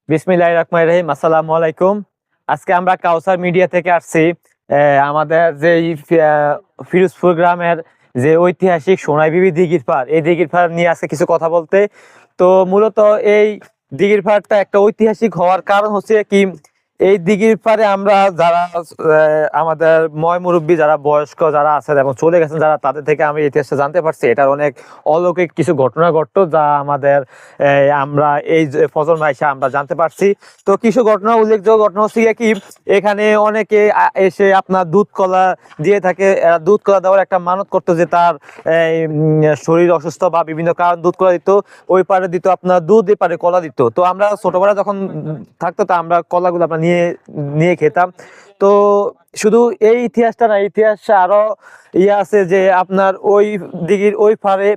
বিসমিল্লাহির রহমানির রহিম। আসসালামু আলাইকুম। আজকে আমরা কাউসার মিডিয়া থেকে আসছি। আমাদের যে ফিরোজপুর গ্রামের যে ঐতিহাসিক সোনাই বিবি দিঘির পাড়, এই দিঘির পাড় নিয়ে আজকে কিছু কথা বলতে। তো মূলত এই দিঘির পাড়টা একটা ঐতিহাসিক হওয়ার কারণ হচ্ছে কি, এই দিঘির পাড়ে আমরা যারা আমাদের মুরব্বী যারা বয়স্ক যারা আছেন এবং চলে গেছেন যারা, তাদের থেকে আমি ইতিহাসটা জানতে পারছি এটার অনেক অলৌকিক কিছু ঘটনা ঘটতো, যা আমাদের আমরা এই প্রজন্ম এসে আমরা জানতে পারছি। তো কিছু ঘটনা, উল্লেখযোগ্য ঘটনা হচ্ছে কি, এখানে অনেকে এসে আপনার দুধ কলা দিয়ে থাকে। দুধ কলা দেওয়ার একটা মানত করতো যে তার শরীর অসুস্থ বা বিভিন্ন কারণ দুধ কলা দিত, ওই পারে দিত আপনার দুধ, এ পারে কলা দিত। তো আমরা ছোটবেলা যখন থাকতো তা আমরা কলাগুলো আমরা নিয়ে নিয়ে খেতাম। তো শুধু এই ইতিহাসটা না, ইতিহাস আরো আছে যে আপনার ওই দিঘির ওই পারে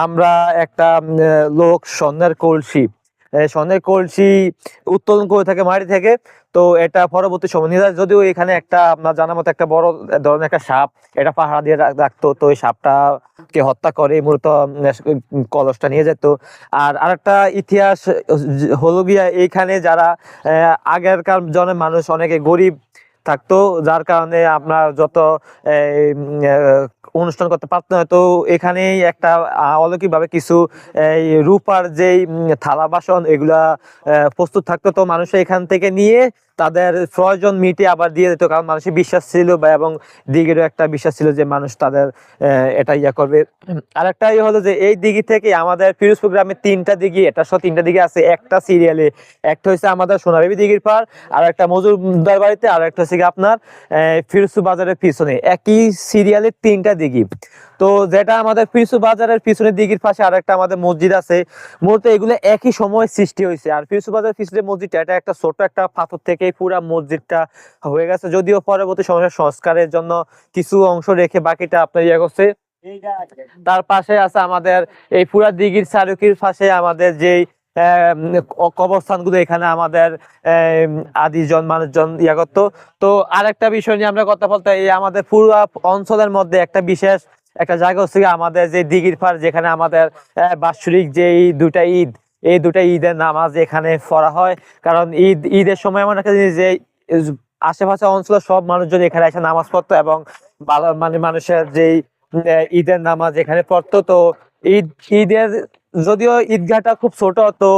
আমরা একটা লোক স্বর্ণের কলসি উত্তোলন করে থাকে মাটি থেকে। তো এটা পরবর্তী সময় নিয়ে, যদিও এখানে একটা আপনার জানার মতো একটা বড় ধরনের একটা সাপ এটা পাহারা দিয়ে রাখতো। তো ওই সাপটাকে হত্যা করে মূলত কলসটা নিয়ে যেত। আর আরেকটা ইতিহাস হলো গিয়া, এইখানে যারা আগেরকার জনের মানুষ অনেকে গরিব থাকতো, যার কারণে আপনার যত অনুষ্ঠান করতে পারতো না। তো এখানেই একটা অলৌকিক ভাবে কিছু রূপার যেই থালা বাসন এগুলা প্রস্তুত থাকতো। তো মানুষ এখান থেকে নিয়ে তাদের প্রয়োজন মিটে আবার দিয়ে দিত, কারণ মানুষের বিশ্বাস ছিল বা এবং দিঘিরও একটা বিশ্বাস ছিল যে মানুষ তাদের এটা করবে। আরেকটা হলো যে এই দিঘি থেকে আমাদের ফিরোজপুর গ্রামে তিনটা দিঘি, এটা সহ তিনটা দিঘি আছে একটা সিরিয়ালে। একটা হচ্ছে আমাদের সোনাবেবী দিঘির পাড়, আর একটা মজুমদার বাড়িতে, আর একটা হচ্ছে আপনার ফিরোজপুর বাজারের পিছনে। একই সিরিয়ালের তিনটা দিঘি। তো যেটা আমাদের ফিরোজপুর বাজারের পিছনের দিঘির পাশে আর একটা আমাদের মসজিদ আছে, মূলত এগুলো একই সময় সৃষ্টি হয়েছে। আর ফিরোজপুর বাজারের পিছনের মসজিদটা, এটা একটা ছোট একটা পাথর থেকে পুরা মসজিদটা হয়ে গেছে, যদিও পরবর্তী সময় সংস্কারের জন্য কিছু অংশ রেখে বাকিটা আপনার করছে। তার পাশে আছে আমাদের এই পুরা দিঘির চারুকির পাশে আমাদের যেই কবরস্থানগুলো, এখানে আমাদের আদিজন মানুষজন করতো। তো আরেকটা বিষয় নিয়ে আমরা কথা বলতে, এই আমাদের পুরো অঞ্চলের মধ্যে একটা বিশেষ একটা জায়গা হচ্ছে আমাদের যে দিঘির পাড়, যেখানে আমাদের বাৎসরিক যে দুটা ঈদ, এই দুটা ঈদের নামাজ এখানে পড়া হয়। কারণ ঈদের সময় এমন একটা জিনিস যে আশেপাশে অঞ্চলের সব মানুষজন এখানে এসে নামাজ পড়তো এবং মানুষের যেই ঈদের নামাজ এখানে পড়তো। তো ঈদের যদিও ঈদগাহটা খুব ছোট, তো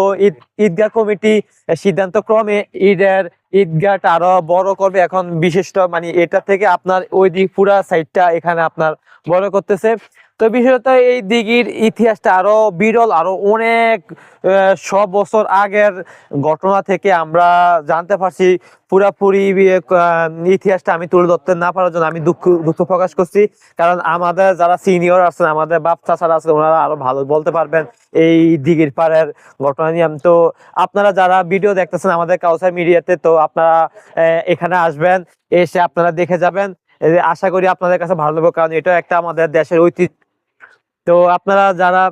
ঈদগাহ কমিটি সিদ্ধান্ত ক্রমে ঈদগাহটা আরো বড় করবে এখন, বিশিষ্ট এটা থেকে আপনার ওই দিক পুরা সাইডটা এখানে আপনার বড় করতেছে। তো বিশেষত এই দিঘির ইতিহাসটা আরো বিরল, আরো অনেক 100 বছর আগের ঘটনা থেকে আমরা জানতে পারছি। পুরাপুরি ইতিহাসটা আমি তুলে ধরতে না পারার জন্য আমি দুঃখ প্রকাশ করছি, কারণ আমাদের যারা সিনিয়র আছেন, আমাদের বাপ চাচারা আছেন, ওনারা আরো ভালো বলতে পারবেন এই দিঘির পাড়ের ঘটনা নিয়ে। তো আপনারা যারা ভিডিও দেখতেছেন আমাদের কাউসার মিডিয়াতে, তো আপনারা এখানে আসবেন, এসে আপনারা দেখে যাবেন। আশা করি আপনাদের কাছে ভালো লাগবে, কারণ এটা একটা আমাদের দেশের ঐতিহ্য। তো আপনারা যারা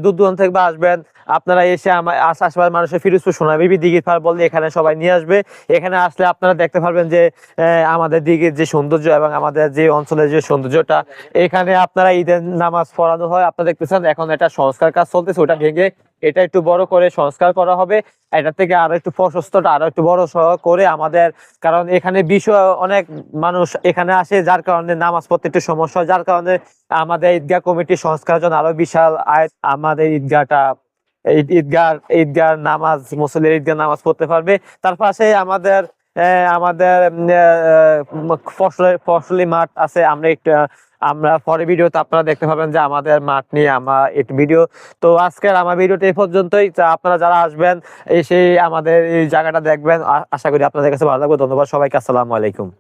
দূর দূরান্ত থেকে আসবেন, আপনারা এসে আশেপাশের মানুষের ফিরোজপুর সোনাবিবি দিঘির পাড় বললে এখানে সবাই নিয়ে আসবে। এখানে আসলে আপনারা দেখতে পারবেন যে আমাদের দিঘির যে সৌন্দর্য এবং আমাদের যে অঞ্চলের যে সৌন্দর্যটা, এখানে আপনারা ঈদের নামাজ পড়ানো হয়। আপনারা দেখতেছেন এখন এটা সংস্কার কাজ চলতেছে, ওটা ভেঙে এটা একটু বড় করে সংস্কার করা হবে। এটা থেকে আরো একটু প্রশস্তটা আরো একটু বড় করে আমাদের, কারণ এখানে বিষয় অনেক মানুষ এখানে আসে, যার কারণে নামাজ পড়তে একটু সমস্যা হয়, যার কারণে আমাদের ঈদগাহ কমিটির সংস্কারের জন্য আরো বিশাল আমাদের ঈদগাহ নামাজ মুসল্লির ঈদগাহ নামাজ পড়তে পারবে। তার পাশে আমাদের আমাদের ফসলি মাঠ আছে। আমরা পরে ভিডিওতে আপনারা দেখতে পাবেন যে আমাদের মাঠ নিয়ে আমার একটু ভিডিও। তো আজকের আমার ভিডিওটা এই পর্যন্তই। আপনারা যারা আসবেন এসে আমাদের এই জায়গাটা দেখবেন, আশা করি আপনাদের কাছে ভালো লাগবে। ধন্যবাদ সবাইকে, আসসালামু আলাইকুম।